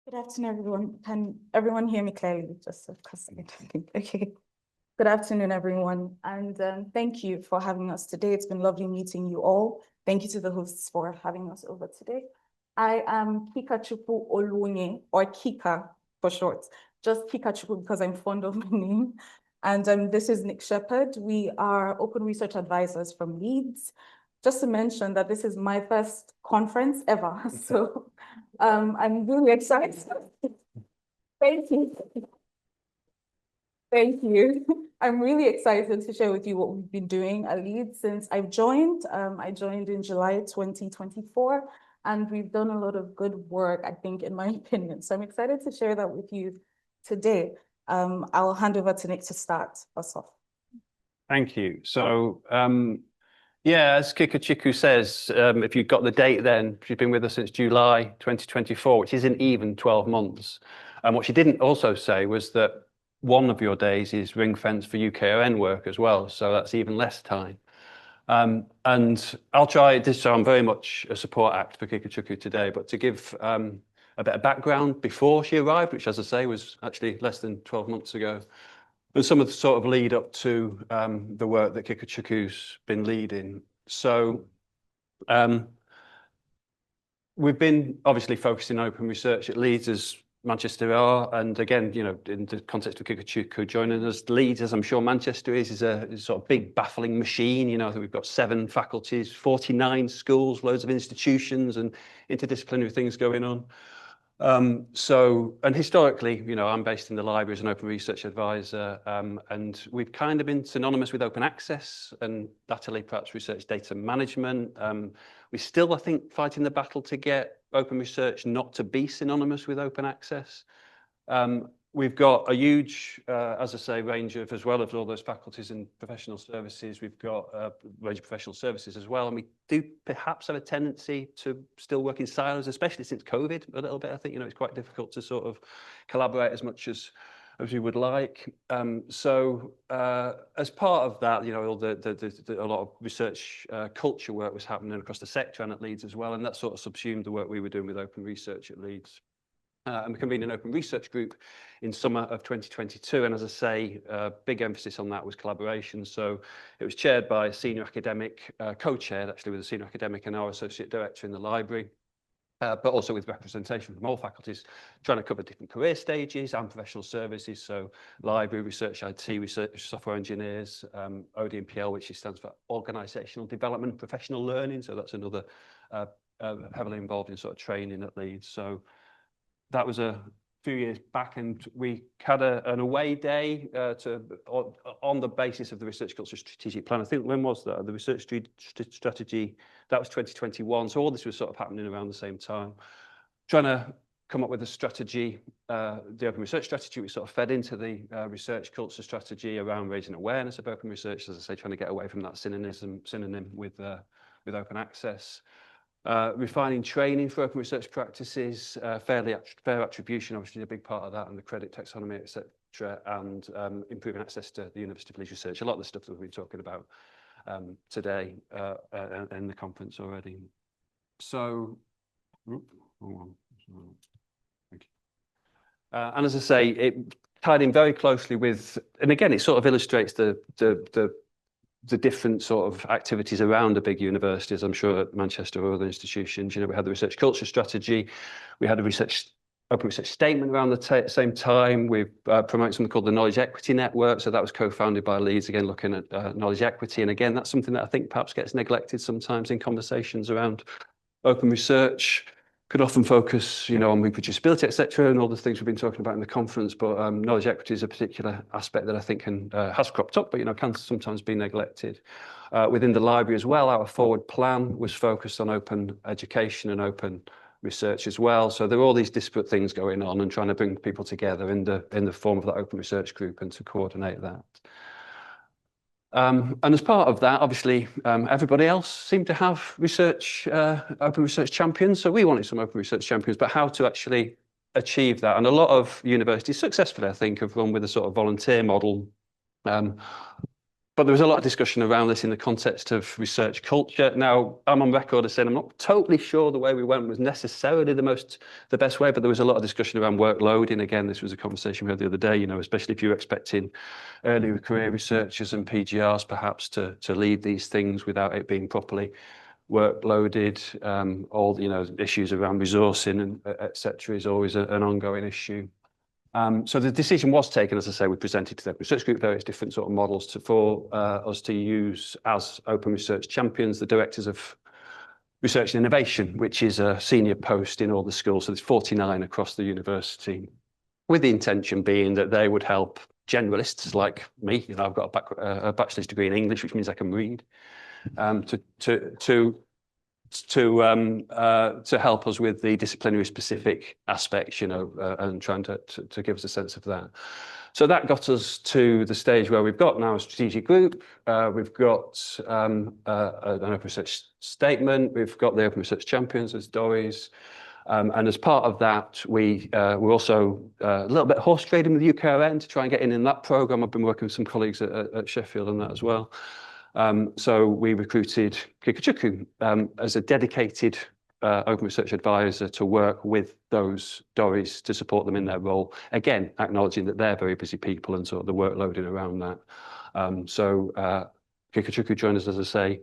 Good afternoon, everyone. Can everyone hear me clearly? Just because I don't think, okay. Good afternoon, everyone. And thank you for having us today. It's been lovely meeting you all. Thank you to the hosts for having us over today. I am Kikachukwu Oluonye, or Kika for short, just Kikachukwu because I'm fond of my name. And this is Nick Sheppard. We are open research advisors from Leeds. Just to mention that this is my first conference ever. So I'm really excited. Thank you. Thank you. I'm really excited to share with you what we've been doing at Leeds since I've joined. I joined in July 2024, and we've done a lot of good work, I think, in my opinion. So I'm excited to share that with you today. I'll hand over to Nick to start us off. Thank you. So, yeah, as Kikachukwu says, if you've got the date then, she's been with us since July 2024, which isn't even 12 months. And what she didn't also say was that one of your days is ring fence for UKON work as well. So that's even less time. And I'll try this, so I'm very much a support act for Kikachukwu today, but to give a bit of background before she arrived, which, as I say, was actually less than 12 months ago. And some of the sort of lead up to the work that Kikachukwu's been leading. So we've been obviously focusing on open research at Leeds as Manchester are, and again, you know, in the context of Kikachukwu joining us, Leeds, as I'm sure Manchester is a sort of big baffling machine. You know, that we've got 7 faculties, 49 schools, loads of institutions and interdisciplinary things going on. And historically, you know, I'm based in the library as an open research advisor, and we've kind of been synonymous with open access and latterly perhaps research data management. We still, I think, fighting the battle to get open research not to be synonymous with open access. We've got a huge, as I say, range of, as well as all those faculties and professional services, we've got a range of professional services as well. And we do perhaps have a tendency to still work in silos, especially since COVID a little bit. I think, you know, it's quite difficult to sort of collaborate as much as we would like. So as part of that, you know, a lot of research culture work was happening across the sector and at Leeds as well. And that sort of subsumed the work we were doing with open research at Leeds. And we convened an open research group in summer of 2022. And as I say, big emphasis on that was collaboration. So it was chaired by a senior academic, co-chaired actually with a senior academic and our associate director in the library, but also with representation from all faculties, trying to cover different career stages and professional services. So library, research IT, research software engineers, ODMPL, which stands for Organisational Development, Professional Learning. So that's another heavily involved in sort of training at Leeds. So that was a few years back, and we had an away day on the basis of the Research Culture Strategic Plan. I think, when was that? The Research Strategy, that was 2021. So all this was sort of happening around the same time. Trying to come up with a strategy, the open research strategy, we sort of fed into the Research Culture Strategy around raising awareness of open research, as I say, trying to get away from that synonym with open access. Refining training for open research practices, fair attribution, obviously a big part of that, and the credit taxonomy, etc., and improving access to the University of Leeds research. A lot of the stuff that we've been talking about today in the conference already. So, thank you. And as I say, it tied in very closely with, and again, it sort of illustrates the different sort of activities around a big university, as I'm sure at Manchester or other institutions. You know, we had the research culture strategy, we had a open research statement around the same time. We promoted something called the Knowledge Equity Network. So that was co-founded by Leeds, again, looking at knowledge equity. And again, that's something that I think perhaps gets neglected sometimes in conversations around open research. Could often focus, you know, on reproducibility, etc., and all the things we've been talking about in the conference. But knowledge equity is a particular aspect that I think has cropped up, but, you know, can sometimes be neglected. Within the library as well, our forward plan was focused on open education and open research as well. So there are all these disparate things going on, and trying to bring people together in the form of that open research group and to coordinate that. And as part of that, obviously, everybody else seemed to have open research champions. So we wanted some open research champions, but how to actually achieve that. And a lot of universities successfully, I think, have run with a sort of volunteer model. But But there was a lot of discussion around this in the context of research culture. Now, I'm on record as saying I'm not totally sure the way we went was necessarily the best way, but there was a lot of discussion around workloading. Again, this was a conversation we had the other day, you know, especially if you're expecting early career researchers and PGRs perhaps to lead these things without it being properly workloaded. All, you know, issues around resourcing and et cetera is always an ongoing issue. So the decision was taken, as I say, we presented to the research group various different sort of models for us to use as open research champions, the directors of research and innovation, which is a senior post in all the schools. So there's 49 across the university, with the intention being that they would help generalists like me. You know, I've got a bachelor's degree in English, which means I can read, to help us with the disciplinary specific aspects, you know, and trying to give us a sense of that. So that got us to the stage where we've got now a strategic group. We've got an open research statement. We've got the open research champions as Doris. And as part of that, we're also a little bit horse trading with UKRN to try and get in that program. I've been working with some colleagues at Sheffield on that as well. So we recruited Kikachukwu as a dedicated open research advisor to work with those Doris to support them in their role. Again, acknowledging that they're very busy people and sort of the workloading around that. So Kikachukwu joined us, as I say,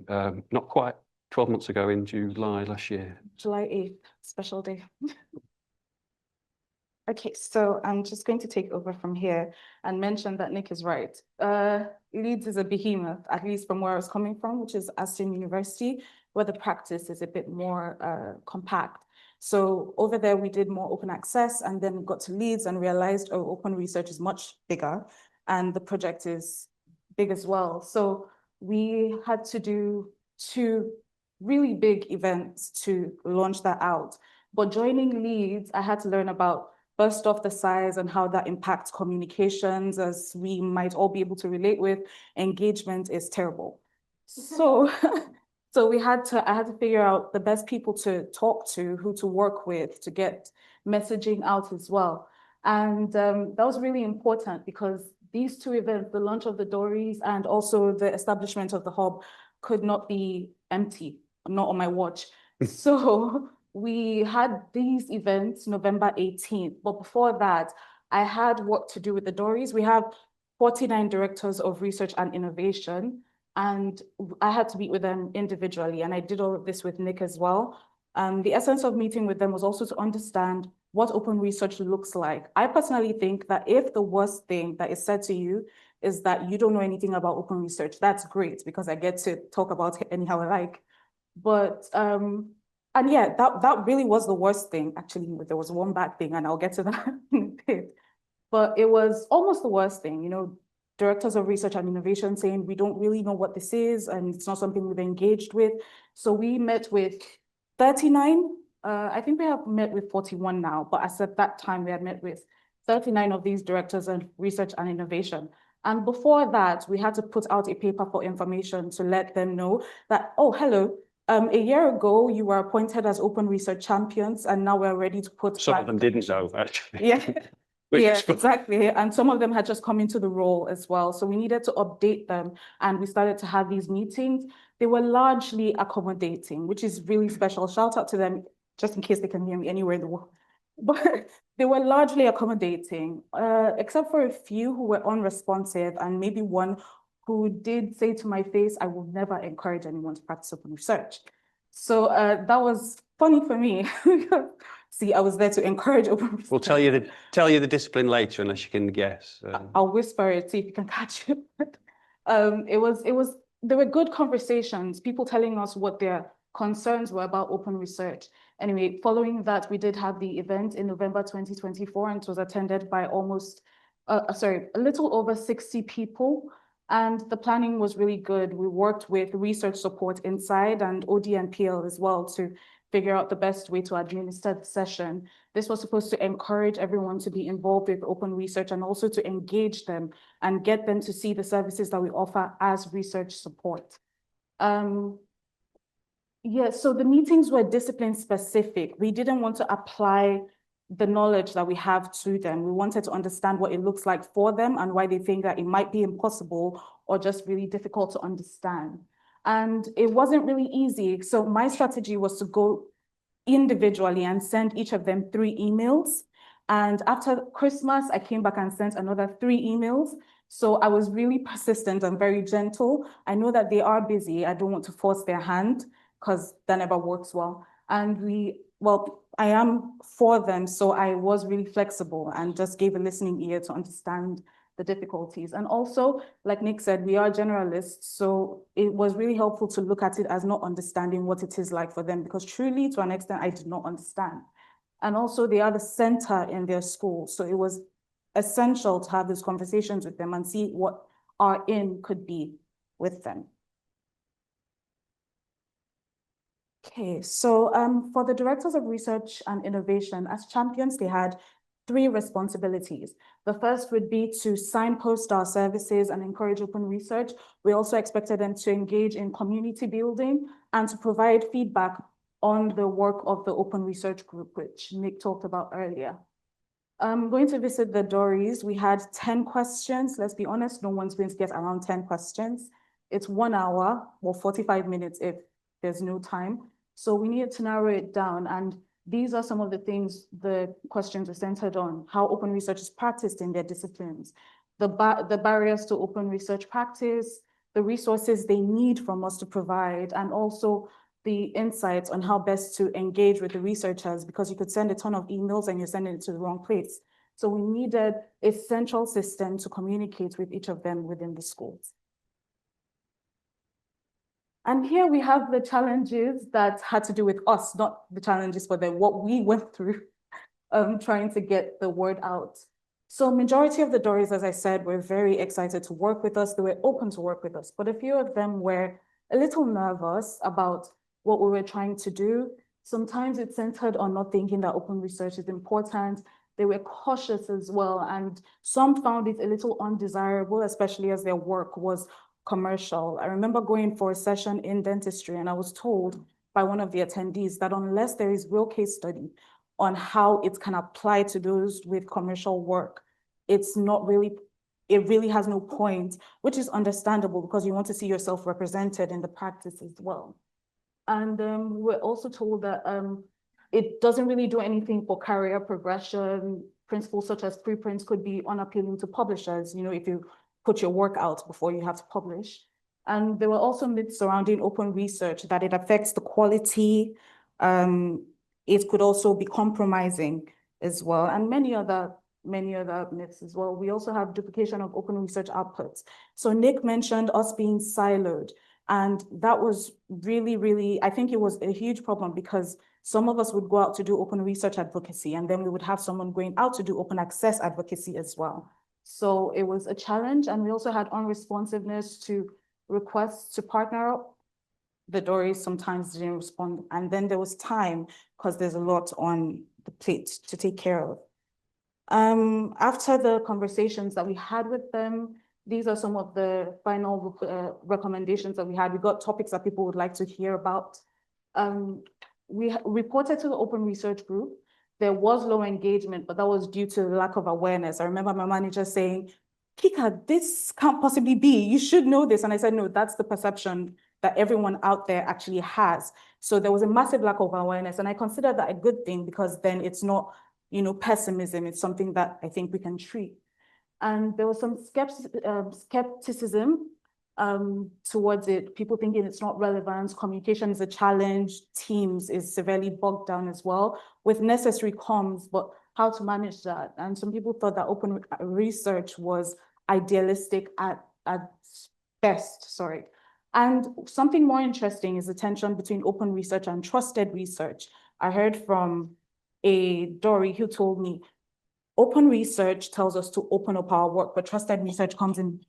not quite 12 months ago in July last year. July 8th, special day. Okay, so I'm just going to take over from here and mention that Nick is right. Leeds is a behemoth, at least from where I was coming from, which is Aston University, where the practice is a bit more compact. So over there, we did more open access and then got to Leeds and realized, oh, open research is much bigger and the project is big as well. So we had to do 2 really big events to launch that out. But joining Leeds, I had to learn about first off the size and how that impacts communications, as we might all be able to relate with. Engagement is terrible. So, I had to figure out the best people to talk to, who to work with to get messaging out as well. And that was really important because these 2 events, the launch of the Dories and also the establishment of the hub, could not be empty, not on my watch. So we had these events November 18th, but before that, I had work to do with the Dories. We have 49 directors of research and innovation, and I had to meet with them individually, and I did all of this with Nick as well. The essence of meeting with them was also to understand what open research looks like. I personally think that if the worst thing that is said to you is that you don't know anything about open research, that's great because I get to talk about it anyhow I like. But and yeah, that really was the worst thing. Actually, there was one bad thing, and I'll get to that in a bit. But it was almost the worst thing, you know, directors of research and innovation saying, we don't really know what this is, and it's not something we've engaged with. So we met with 39. I think we have met with 41 now, but as at that time, we had met with 39 of these directors of research and innovation. And before that, we had to put out a paper for information to let them know that, oh, hello, a year ago, you were appointed as open research champions, and now we're ready to put. Some of them didn't know, actually. Yeah, yeah, exactly. And some of them had just come into the role as well. So we needed to update them, and we started to have these meetings. They were largely accommodating, which is really special. Shout out to them, just in case they can hear me anywhere in the world. But they were largely accommodating, except for a few who were unresponsive, and maybe one who did say to my face, I will never encourage anyone to practice open research. So that was funny for me. See, I was there to encourage open research. We'll tell you the discipline later, unless you can guess. I'll whisper it, see if you can catch it. There were good conversations, people telling us what their concerns were about open research. Anyway, following that, we did have the event in November 2024, and it was attended by a little over 60 people. And the planning was really good. We worked with research support inside and OD and PL as well to figure out the best way to administer the session. This was supposed to encourage everyone to be involved with open research and also to engage them and get them to see the services that we offer as research support. Yeah, so the meetings were discipline specific. We didn't want to apply the knowledge that we have to them. We wanted to understand what it looks like for them and why they think that it might be impossible or just really difficult to understand. And it wasn't really easy. So my strategy was to go individually and send each of them 3 emails. And after Christmas, I came back and sent another 3 emails. So I was really persistent and very gentle. I know that they are busy. I don't want to force their hand because that never works well. And I am for them. So I was really flexible and just gave a listening ear to understand the difficulties. And also, like Nick said, we are generalists. So it was really helpful to look at it as not understanding what it is like for them, because truly, to an extent, I did not understand. And also, they are the center in their school. So it was essential to have these conversations with them and see what our in could be with them. Okay, so for the directors of research and innovation, as champions, they had 3 responsibilities. The first would be to signpost our services and encourage open research. We also expected them to engage in community building and to provide feedback on the work of the open research group, which Nick talked about earlier. I'm going to visit the Dories. We had 10 questions. Let's be honest, no one's going to get around 10 questions. It's 1 hour or 45 minutes if there's no time. So we needed to narrow it down. And these are some of the things the questions are centered on: how open research is practiced in their disciplines, the barriers to open research practice, the resources they need from us to provide, and also the insights on how best to engage with the researchers, because you could send a ton of emails and you're sending it to the wrong place. So we needed a central system to communicate with each of them within the schools. And here we have the challenges that had to do with us, not the challenges for them, what we went through trying to get the word out. So majority of the Dories, as I said, were very excited to work with us. They were open to work with us, but a few of them were a little nervous about what we were trying to do. Sometimes it centered on not thinking that open research is important. They were cautious as well, and some found it a little undesirable, especially as their work was commercial. I remember going for a session in dentistry, and I was told by one of the attendees that unless there is real case study on how it can apply to those with commercial work, it really has no point, which is understandable because you want to see yourself represented in the practice as well. And we're also told that it doesn't really do anything for career progression. Principles such as preprints could be unappealing to publishers, if you put your work out before you have to publish. And there were also myths surrounding open research, that it affects the quality. It could also be compromising as well, and many other myths as well. We also have duplication of open research outputs. So Nick mentioned us being siloed, and that was really, I think it was a huge problem, because some of us would go out to do open research advocacy, and then we would have someone going out to do open access advocacy as well. So it was a challenge, and we also had unresponsiveness to requests to partner up. The Dories sometimes didn't respond, and then there was time, because there's a lot on the plate to take care of. After the conversations that we had with them, these are some of the final recommendations that we had. We got topics that people would like to hear about. We reported to the open research group. There was low engagement, but that was due to the lack of awareness. I remember my manager saying, "Kika, this can't possibly be. You should know this." And I said, no, that's the perception that everyone out there actually has. So there was a massive lack of awareness. And I consider that a good thing, because then it's not, pessimism. It's something that I think we can treat. And there was some skepticism towards it, people thinking it's not relevant, communication is a challenge, Teams is severely bogged down as well, with necessary comms, but how to manage that. And some people thought that open research was idealistic at best, sorry. And something more interesting is the tension between open research and trusted research. I heard from a Dory who told me, open research tells us to open up our work, but trusted research comes in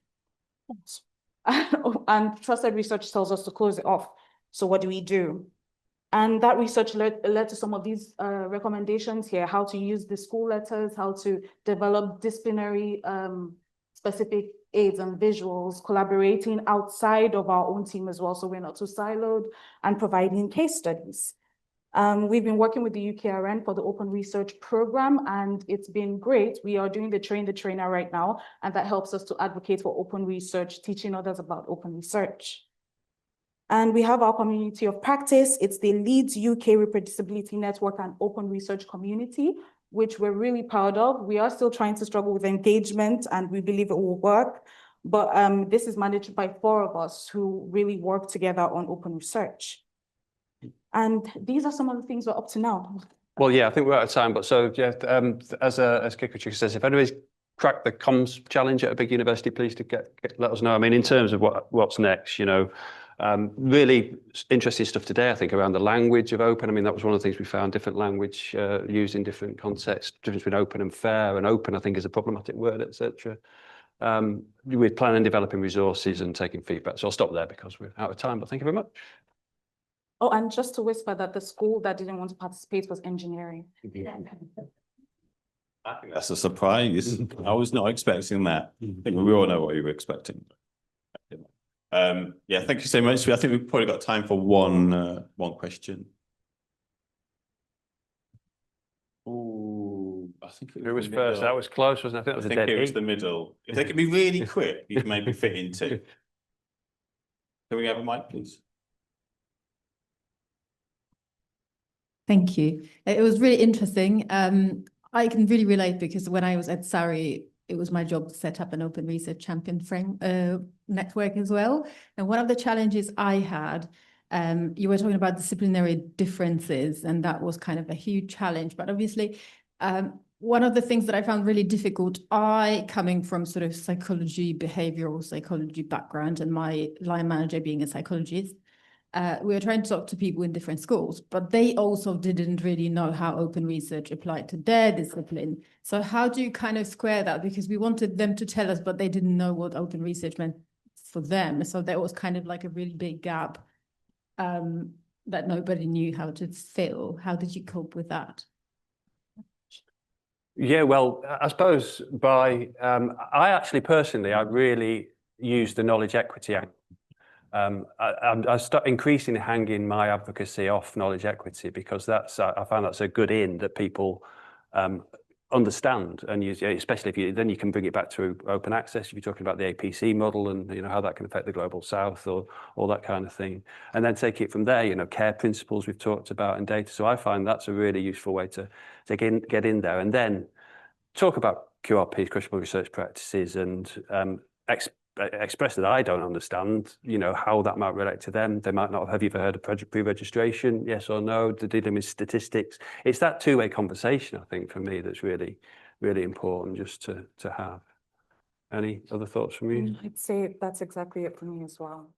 and trusted research tells us to close it off. So what do we do? And that research led to some of these recommendations here: how to use the school letters, how to develop disciplinary specific aids and visuals, collaborating outside of our own team as well, so we're not too siloed, and providing case studies. We've been working with the UKRN for the Open Research Program, and it's been great. We are doing the Train the Trainer right now, and that helps us to advocate for open research, teaching others about open research. And we have our community of practice. It's the Leeds UK Reproducibility Network and Open Research Community, which we're really proud of. We are still trying to struggle with engagement, and we believe it will work. But this is managed by 4 of us who really work together on open research. And these are some of the things we're up to now. Well, yeah, I think we're out of time. But so, yeah, as Kikachukwu says, if anybody's cracked the comms challenge at a big university, please let us know. I mean, in terms of what's next, really interesting stuff today, I think, around the language of open. I mean, that was one of the things we found, different language used in different contexts, difference between open and fair, and open, I think, is a problematic word, etc. We're planning on developing resources and taking feedback. So I'll stop there because we're out of time, but thank you very much. Oh, and just to whisper that the school that didn't want to participate was engineering. I think that's a surprise. I was not expecting that. I think we all know what you were expecting. Yeah, thank you so much. I think we've probably got time for one question. Oh, I think Who was first? That was close, wasn't it? I think I think it was the middle. If they could be really quick, you can maybe fit into. Can we have a mic, please? Thank you. It was really interesting. I can really relate because when I was at Surrey, it was my job to set up an open research champion network as well. And one of the challenges I had, you were talking about disciplinary differences, and that was kind of a huge challenge. But obviously, one of the things that I found really difficult, coming from sort of psychology, behavioral psychology background, and my line manager being a psychologist, we were trying to talk to people in different schools, but they also didn't really know how open research applied to their discipline. So how do you kind of square that? Because we wanted them to tell us, but they didn't know what open research meant for them. So there was kind of like a really big gap that nobody knew how to fill. How did you cope with that? Yeah, well, I suppose I actually personally, I really use the knowledge equity angle. I start increasingly hanging my advocacy off knowledge equity because I find that's a good in that people understand and use, especially if then you can bring it back to open access. If you're talking about the APC model and how that can affect the global south or all that kind of thing, and then take it from there. Care principles we've talked about and data. So I find that's a really useful way to get in there and then talk about QRPs, questionable research practices, and express that I don't understand, how that might relate to them. They might not have you ever heard of pre-registration, yes or no, they're dealing with statistics. It's that two-way conversation, I think, for me, that's really, really important just to have. Any other thoughts from you? I'd say that's exactly it for me as well.